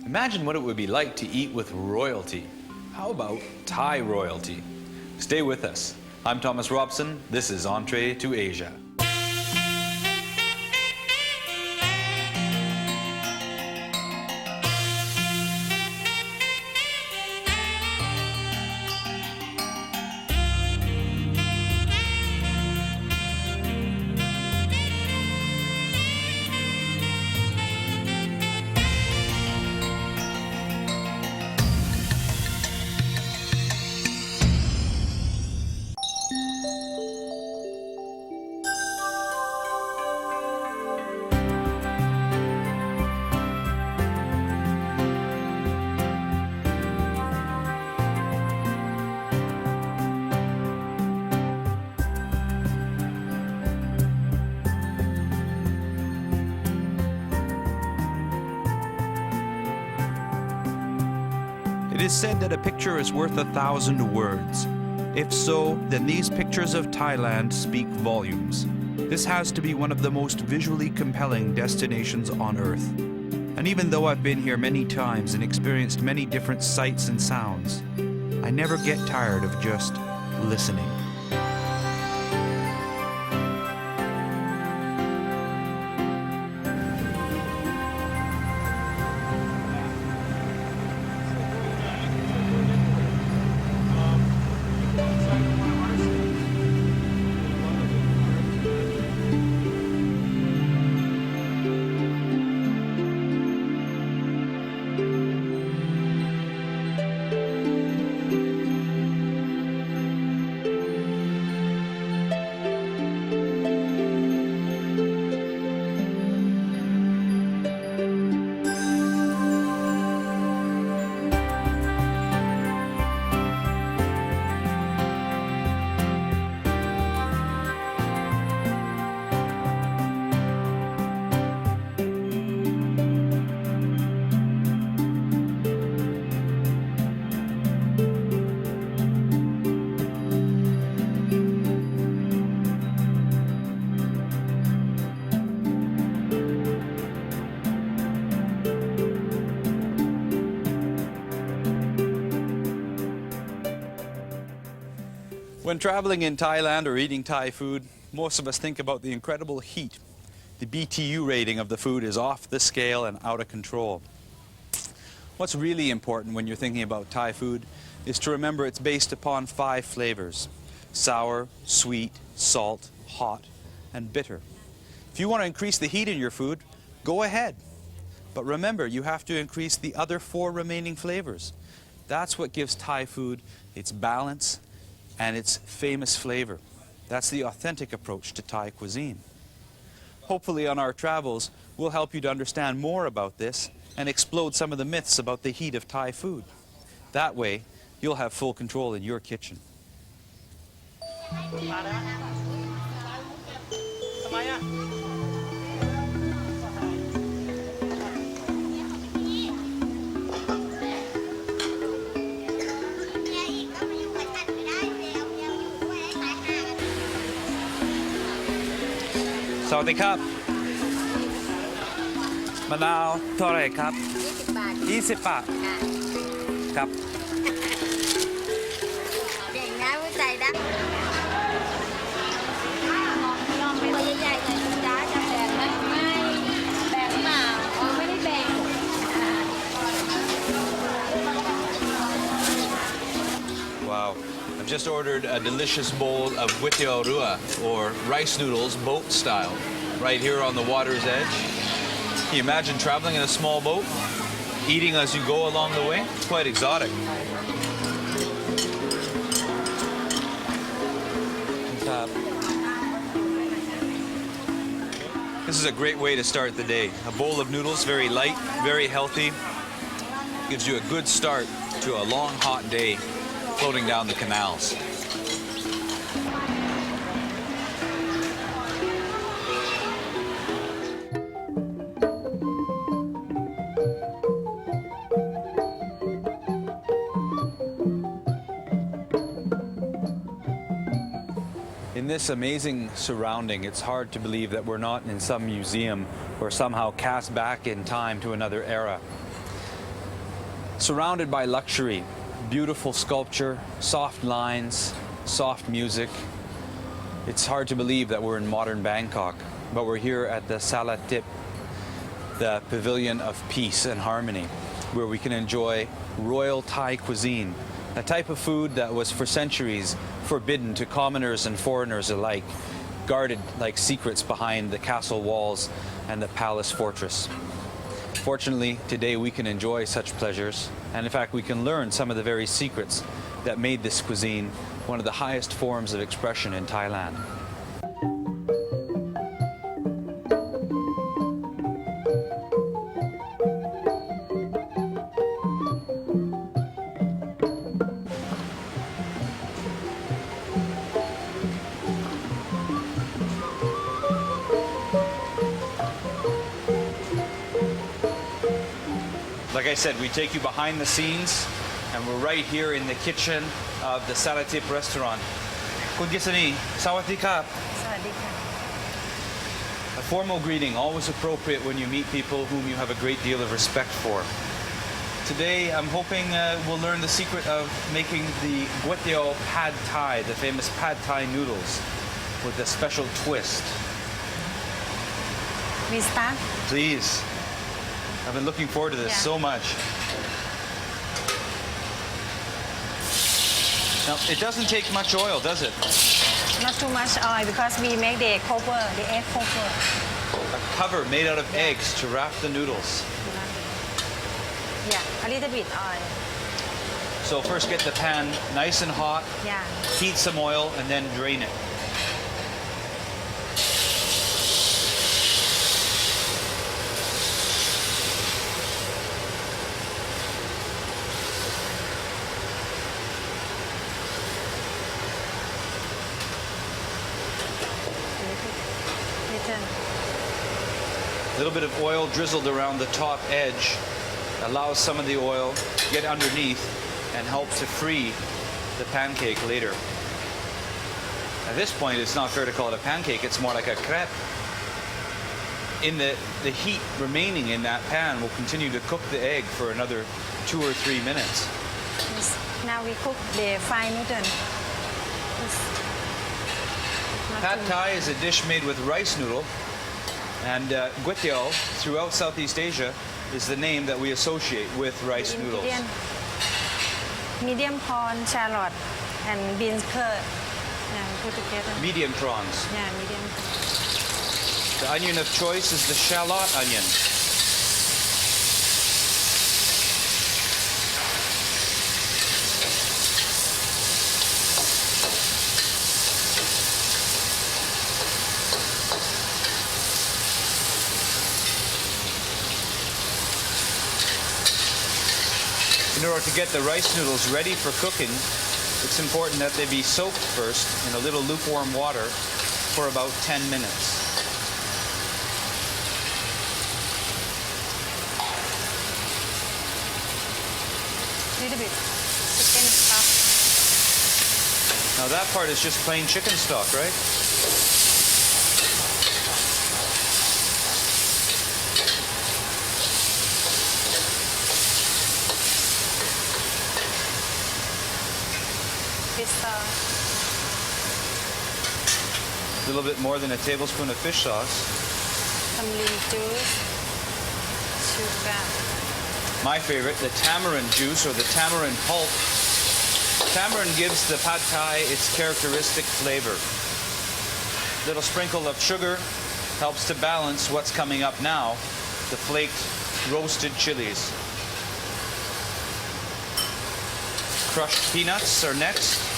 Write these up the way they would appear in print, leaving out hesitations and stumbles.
Imagine what it would be like to eat with royalty. How about Thai royalty? Stay with us. I'm Thomas Robson. This is Entree to Asia. It is said that a picture is worth 1,000 words. If so, then these pictures of Thailand speak volumes. This has to be one of the most visually compelling destinations on Earth. And even though I've been here many times and experienced many different sights and sounds, I never get tired of just listening. When traveling in Thailand or eating Thai food, most of us think about the incredible heat. The BTU rating of the food is off the scale and out of control. What's really important when you're thinking about Thai food is to remember it's based upon 5 flavors: sour, sweet, salt, hot, and bitter. If you want to increase the heat in your food, go ahead. But remember, you have to increase the other 4 remaining flavors. That's what gives Thai food its balance and its famous flavor. That's the authentic approach to Thai cuisine. Hopefully on our travels, we'll help you to understand more about this and explode some of the myths about the heat of Thai food. That way, you'll have full control in your kitchen. Sawadee krap. มะนาวเท่าไหร่ครับ20 บาทครับเด็กนะผู้ใจดักลองไปใหญ่ๆเลยจ้าจะแบ่งไหมไม่แบ่งเปล่าไม่ได้แบ่ง Wow. I've just ordered a delicious bowl of Gwitdeeow or rice noodles, boat style, right here on the water's edge. Can you imagine traveling in a small boat, eating as you go along the way? It's quite exotic. This is a great way to start the day. A bowl of noodles, very light, very healthy, gives you a good start to a long, hot day floating down the canals. In this amazing surrounding, it's hard to believe that we're not in some museum or somehow cast back in time to another era. Surrounded by luxury, beautiful sculpture, soft lines, soft music. It's hard to believe that we're in modern Bangkok, but we're here at the Salatip, the Pavilion of Peace and Harmony, where we can enjoy royal Thai cuisine, a type of food that was for centuries forbidden to commoners and foreigners alike, guarded like secrets behind the castle walls and the palace fortress. Fortunately, today we can enjoy such pleasures, and in fact we can learn some of the very secrets that made this cuisine one of the highest forms of expression in Thailand. Like I said, we take you behind the scenes, and we're right here in the kitchen of the Salatip restaurant. Kun Gisani, Sawadee Krap. A formal greeting, always appropriate when you meet people whom you have a great deal of respect for. Today, I'm hoping we'll learn the secret of making the Gwitdeeow Pad Thai, the famous Pad Thai noodles, with a special twist. We start? Please. I've been looking forward to this so much. Now, it doesn't take much oil, does it? Not too much oil because we make the cover, the egg cover. A cover made out of eggs to wrap the noodles. Yeah, a little bit oil. So first get the pan nice and hot, heat some oil, and then drain it. A little bit of oil drizzled around the top edge allows some of the oil to get underneath and help to free the pancake later. At this point, it's not fair to call it a pancake, it's more like a crepe. In the heat remaining in that pan will continue to cook the egg for another 2 or 3 minutes. Yes. Now we cook the fried noodle. Pad Thai is a dish made with rice noodle, and Gwitdeeow throughout Southeast Asia is the name that we associate with rice noodles. Medium prawn, shallot, and beans curd. Put together. Medium prawns. Yeah, medium. The onion of choice is the shallot onion. In order to get the rice noodles ready for cooking, it's important that they be soaked first in a little lukewarm water for about 10 minutes. Little bit chicken stock. Now that part is just plain chicken stock, right? A little bit more than a tablespoon of fish sauce. Some lean juice. Sugar. My favorite, the tamarind juice or the tamarind pulp. Tamarind gives the pad thai its characteristic flavor. A little sprinkle of sugar helps to balance what's coming up now, the flaked roasted chilies. Crushed peanuts are next.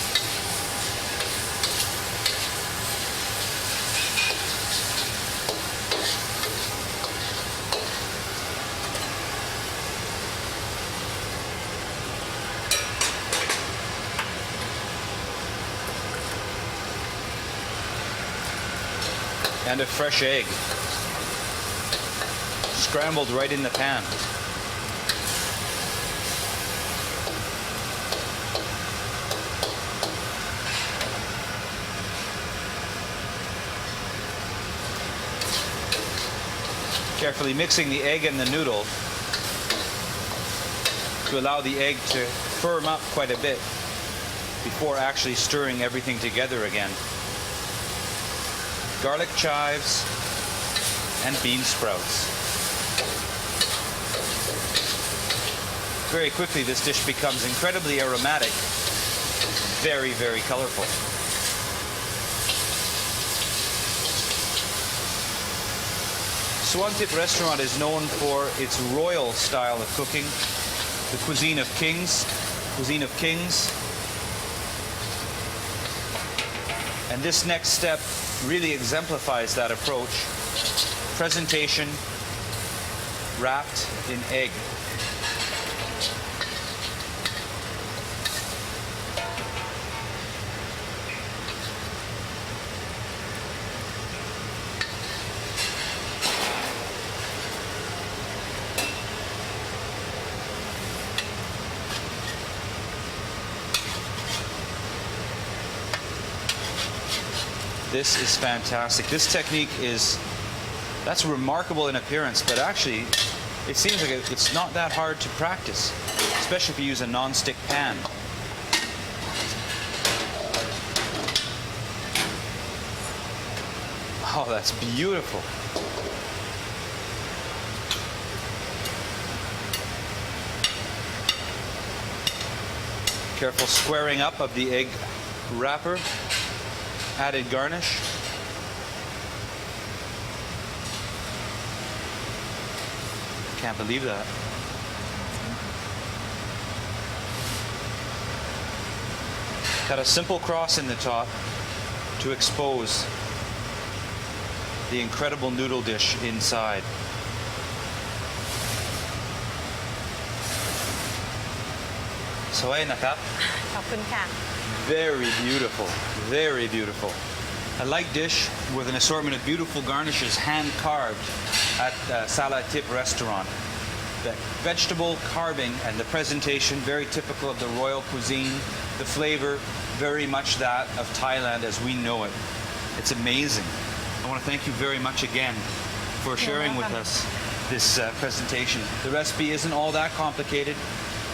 And a fresh egg, scrambled right in the pan. Carefully mixing the egg and the noodle. to allow the egg to firm up quite a bit before actually stirring everything together again. Garlic chives and bean sprouts. Very quickly this dish becomes incredibly aromatic, very, very colorful. Suantip restaurant is known for its royal style of cooking, the cuisine of kings. And this next step really exemplifies that approach. Presentation wrapped in egg. This is fantastic. This technique that's remarkable in appearance, but actually it seems like it's not that hard to practice, especially if you use a non-stick pan. Oh, that's beautiful. Careful squaring up of the egg wrapper. Added garnish. Can't believe that. Cut a simple cross in the top to expose the incredible noodle dish inside. Saway nakap. ขอบคุณค่ะ Very beautiful, very beautiful. A light dish with an assortment of beautiful garnishes hand carved at Sala Tip restaurant. The vegetable carving and the presentation very typical of the royal cuisine. The flavor very much that of Thailand as we know it. It's amazing. I want to thank you very much again for sharing with us this presentation. The recipe isn't all that complicated.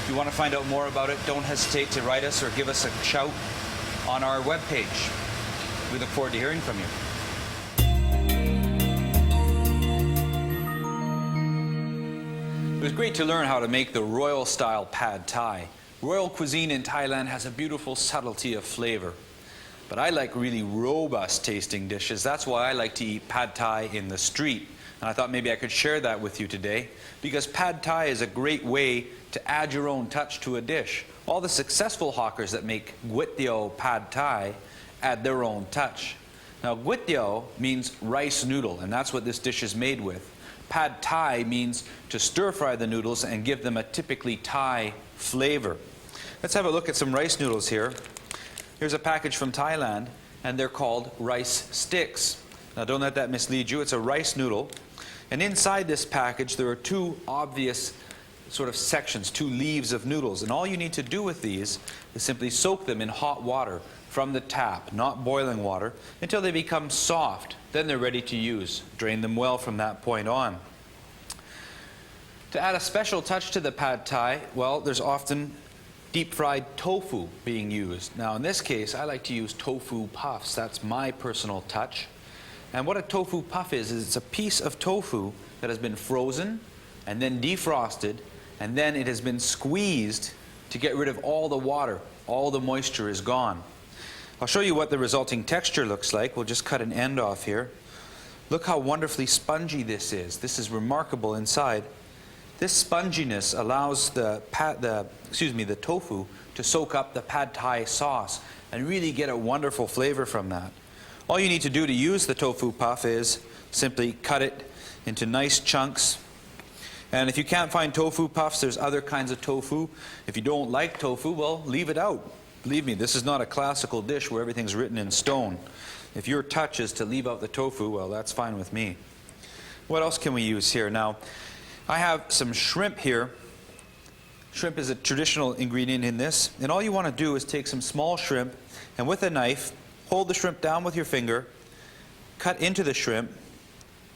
If you want to find out more about it, don't hesitate to write us or give us a shout on our webpage. We look forward to hearing from you. It was great to learn how to make the royal style pad thai. Royal cuisine in Thailand has a beautiful subtlety of flavor. But I like really robust tasting dishes. That's why I like to eat pad thai in the street. And I thought maybe I could share that with you today, because pad thai is a great way to add your own touch to a dish. All the successful hawkers that make Gwitdeeow Pad Thai add their own touch. Now, Gwitdeeow means rice noodle, and that's what this dish is made with. Pad Thai means to stir-fry the noodles and give them a typically Thai flavor. Let's have a look at some rice noodles here. Here's a package from Thailand, and they're called rice sticks. Now, don't let that mislead you. It's a rice noodle. And inside this package, there are two obvious sort of sections, two leaves of noodles. And all you need to do with these is simply soak them in hot water from the tap, not boiling water, until they become soft. Then they're ready to use. Drain them well from that point on. To add a special touch to the pad thai, well, there's often deep-fried tofu being used. Now, in this case, I like to use tofu puffs. That's my personal touch. And what a tofu puff is it's a piece of tofu that has been frozen and then defrosted, and then it has been squeezed to get rid of all the water. All the moisture is gone. I'll show you what the resulting texture looks like. We'll just cut an end off here. Look how wonderfully spongy this is. This is remarkable inside. This sponginess allows the tofu to soak up the pad thai sauce and really get a wonderful flavor from that. All you need to do to use the tofu puff is simply cut it into nice chunks. And if you can't find tofu puffs, there's other kinds of tofu. If you don't like tofu, well, leave it out. Believe me, this is not a classical dish where everything's written in stone. If your touch is to leave out the tofu, well, that's fine with me. What else can we use here? Now, I have some shrimp here. Shrimp is a traditional ingredient in this. And all you want to do is take some small shrimp, and with a knife, hold the shrimp down with your finger, cut into the shrimp,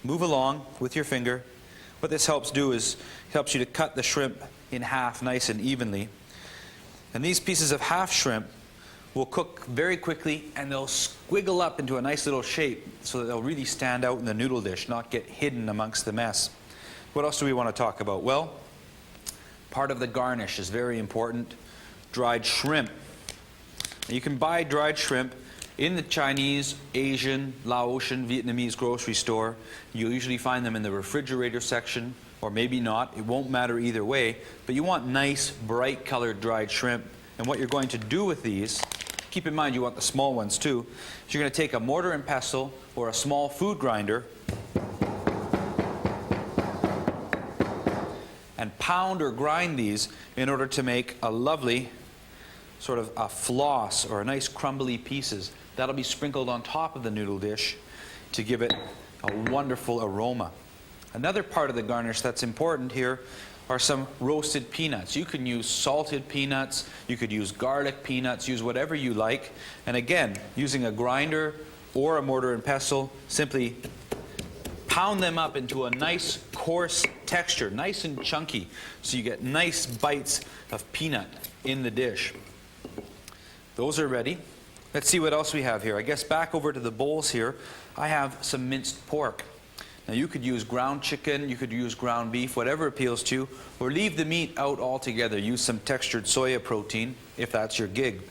move along with your finger, What this helps do is helps you to cut the shrimp in half nice and evenly. And these pieces of half shrimp will cook very quickly, and they'll squiggle up into a nice little shape so that they'll really stand out in the noodle dish, not get hidden amongst the mess. What else do we want to talk about? Well, part of the garnish is very important. Dried shrimp. You can buy dried shrimp in the Chinese, Asian, Laotian, Vietnamese grocery store. You'll usually find them in the refrigerator section, or maybe not. It won't matter either way. But you want nice, bright colored dried shrimp. And what you're going to do with these, keep in mind you want the small ones too, is you're going to take a mortar and pestle or a small food grinder and pound or grind these in order to make a lovely sort of a floss or a nice crumbly pieces. That'll be sprinkled on top of the noodle dish to give it a wonderful aroma. Another part of the garnish that's important here are some roasted peanuts. You can use salted peanuts, you could use garlic peanuts, use whatever you like. And again, using a grinder or a mortar and pestle, simply pound them up into a nice coarse texture, nice and chunky, so you get nice bites of peanut in the dish. Those are ready. Let's see what else we have here. I guess back over to the bowls here, I have some minced pork. Now you could use ground chicken, you could use ground beef, whatever appeals to you, or leave the meat out altogether. Use some textured soya protein if that's your gig.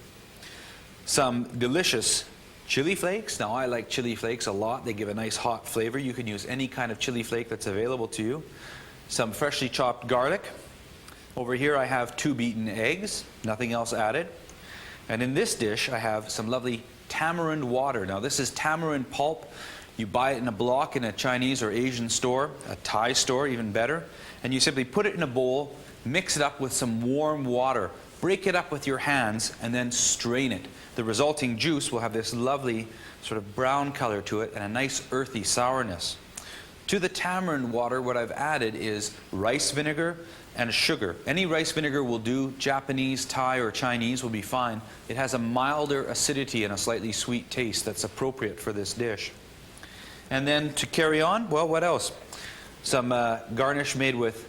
Some delicious chili flakes. Now I like chili flakes a lot. They give a nice hot flavor. You can use any kind of chili flake that's available to you. Some freshly chopped garlic. Over here I have 2 beaten eggs, nothing else added. And in this dish I have some lovely tamarind water. Now this is tamarind pulp. You buy it in a block in a Chinese or Asian store, a Thai store, even better. And you simply put it in a bowl, mix it up with some warm water, break it up with your hands, and then strain it. The resulting juice will have this lovely sort of brown color to it and a nice earthy sourness. To the tamarind water, what I've added is rice vinegar and sugar. Any rice vinegar will do. Japanese, Thai, or Chinese will be fine. It has a milder acidity and a slightly sweet taste that's appropriate for this dish. And then to carry on, well, what else? Some garnish made with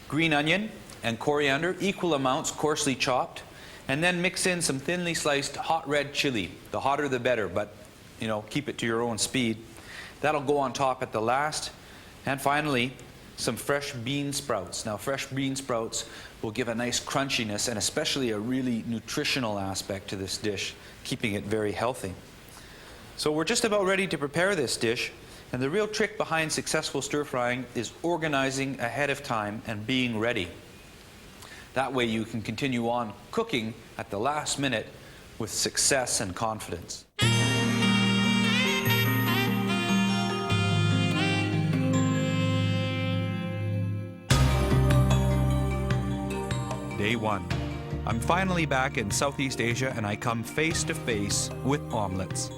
green onion and coriander, equal amounts, coarsely chopped. And then mix in some thinly sliced hot red chili. The hotter the better, but you know, keep it to your own speed. That'll go on top at the last. And finally, some fresh bean sprouts. Now, fresh bean sprouts will give a nice crunchiness and especially a really nutritional aspect to this dish, keeping it very healthy. So we're just about ready to prepare this dish, and the real trick behind successful stir-frying is organizing ahead of time and being ready. That way you can continue on cooking at the last minute with success and confidence. Day 1. I'm finally back in Southeast Asia, and I come face to face with omelettes.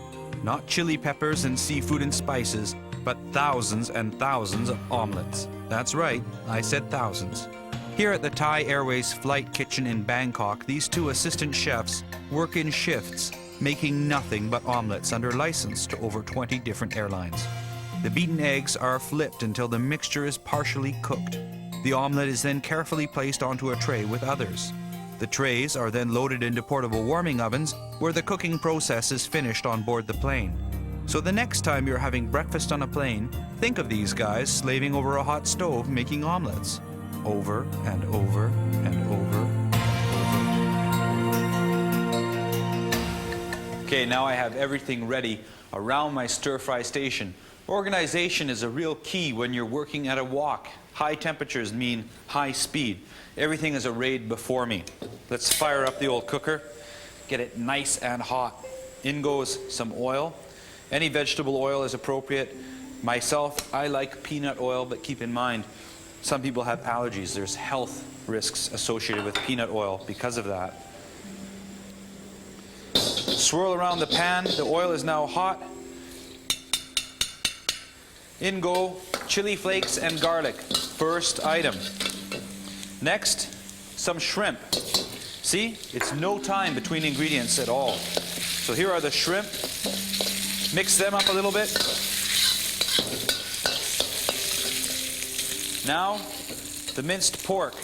Not chili peppers and seafood and spices, but thousands and thousands of omelettes. That's right, I said thousands. Here at the Thai Airways flight kitchen in Bangkok, these 2 assistant chefs work in shifts, making nothing but omelettes under license to over 20 different airlines. The beaten eggs are flipped until the mixture is partially cooked. The omelette is then carefully placed onto a tray with others. The trays are then loaded into portable warming ovens where the cooking process is finished on board the plane. So the next time you're having breakfast on a plane, think of these guys slaving over a hot stove making omelettes. Over and over and over. Okay, now I have everything ready around my stir-fry station. Organization is a real key when you're working at a wok. High temperatures mean high speed. Everything is arrayed before me. Let's fire up the old cooker, get it nice and hot. In goes some oil. Any vegetable oil is appropriate. Myself, I like peanut oil, but keep in mind, some people have allergies. There's health risks associated with peanut oil because of that. Swirl around the pan. The oil is now hot. In go chili flakes and garlic. First item. Next, some shrimp. See, it's no time between ingredients at all. So here are the shrimp. Mix them up a little bit. Now, the minced pork.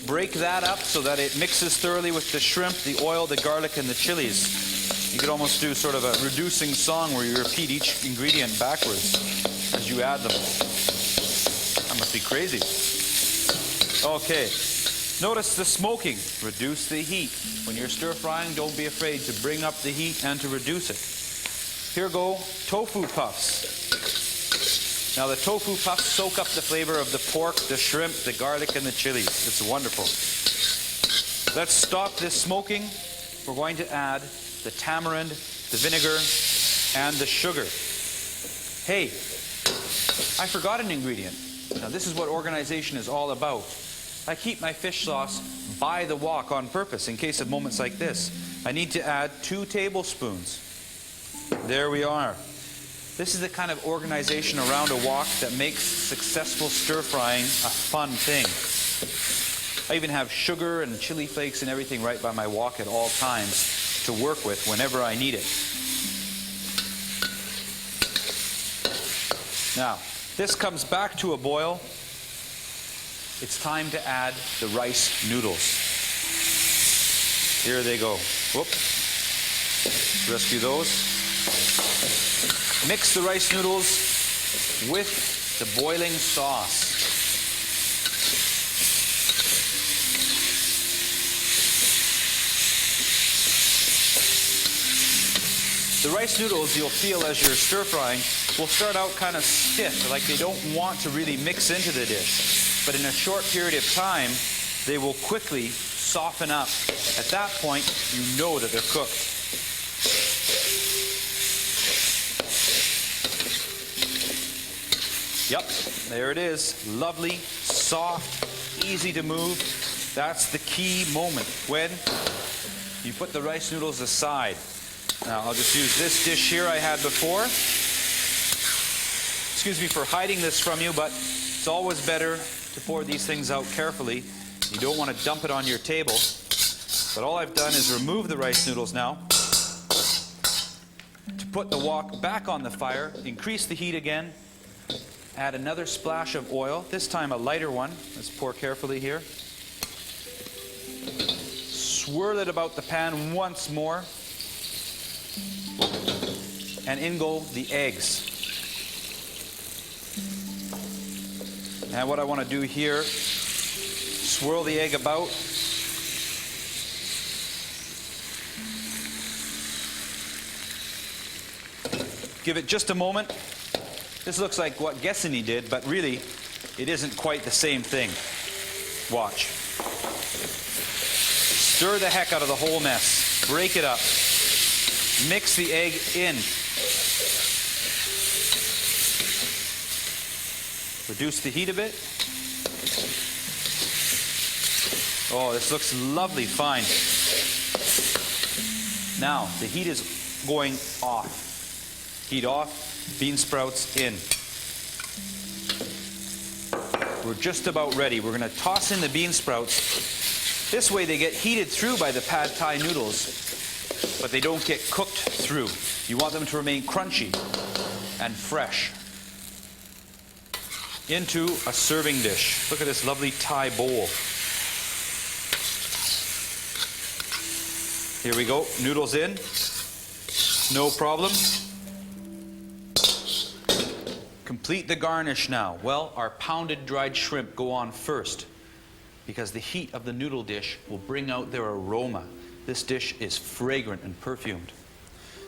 Break that up so that it mixes thoroughly with the shrimp, the oil, the garlic, and the chilies. You could almost do sort of a reducing song where you repeat each ingredient backwards as you add them. That must be crazy. Okay. Notice the smoking. Reduce the heat. When you're stir frying, don't be afraid to bring up the heat and to reduce it. Here go tofu puffs. Now the tofu puffs soak up the flavor of the pork, the shrimp, the garlic, and the chilies. It's wonderful. Let's stop this smoking. We're going to add the tamarind, the vinegar, and the sugar. Hey, I forgot an ingredient. Now this is what organization is all about. I keep my fish sauce by the wok on purpose in case of moments like this. I need to add 2 tablespoons. There we are. This is the kind of organization around a wok that makes successful stir frying a fun thing. I even have sugar and chili flakes and everything right by my wok at all times to work with whenever I need it. Now, this comes back to a boil. It's time to add the rice noodles. Here they go. Whoop. Rescue those. Mix the rice noodles with the boiling sauce. The rice noodles, you'll feel as you're stir frying, will start out kind of stiff, like they don't want to really mix into the dish. But in a short period of time, they will quickly soften up. At that point, you know that they're cooked. Yep, there it is. Lovely, soft, easy to move. That's the key moment when you put the rice noodles aside. Now, I'll just use this dish here I had before. Excuse me for hiding this from you, but it's always better to pour these things out carefully. You don't want to dump it on your table. But all I've done is remove the rice noodles now. To put the wok back on the fire, increase the heat again. Add another splash of oil, this time a lighter one. Let's pour carefully here. Swirl it about the pan once more. And in go the eggs. And what I want to do here, swirl the egg about. Give it just a moment. This looks like what Gwitdeeow did, but really, it isn't quite the same thing. Watch. Stir the heck out of the whole mess. Break it up. Mix the egg in. Reduce the heat a bit. Oh, this looks lovely, fine. Now, the heat is going off. Heat off, bean sprouts in. We're just about ready. We're going to toss in the bean sprouts. This way they get heated through by the pad thai noodles, but they don't get cooked through. You want them to remain crunchy and fresh. Into a serving dish. Look at this lovely Thai bowl. Here we go, noodles in. No problem. Complete the garnish now. Well, our pounded dried shrimp go on first because the heat of the noodle dish will bring out their aroma. This dish is fragrant and perfumed.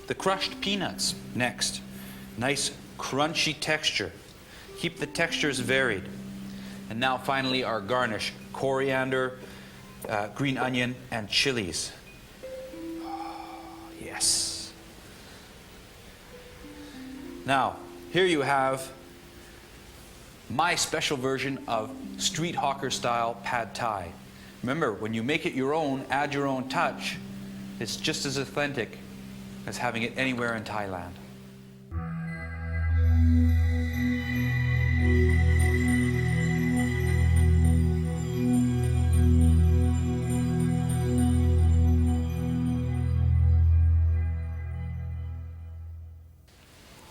The crushed peanuts next. Nice crunchy texture. Keep the textures varied. And now finally our garnish. Coriander, green onion, and chilies. Oh, yes. Now, here you have my special version of street hawker style pad thai. Remember, when you make it your own, add your own touch, it's just as authentic as having it anywhere in Thailand.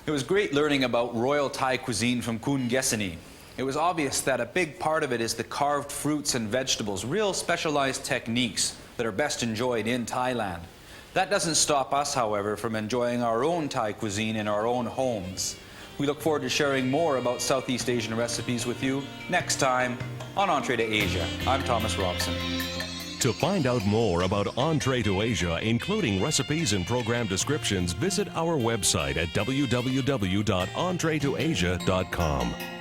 It was great learning about royal Thai cuisine from Gwitdeeow. it was obvious that a big part of it is the carved fruits and vegetables, real specialized techniques that are best enjoyed in Thailand. That doesn't stop us, however, from enjoying our own Thai cuisine in our own homes. We look forward to sharing more about Southeast Asian recipes with you next time on Entree to Asia. I'm Thomas Robson. To find out more about Entree to Asia, including recipes and program descriptions, visit our website at www.entreetoasia.com.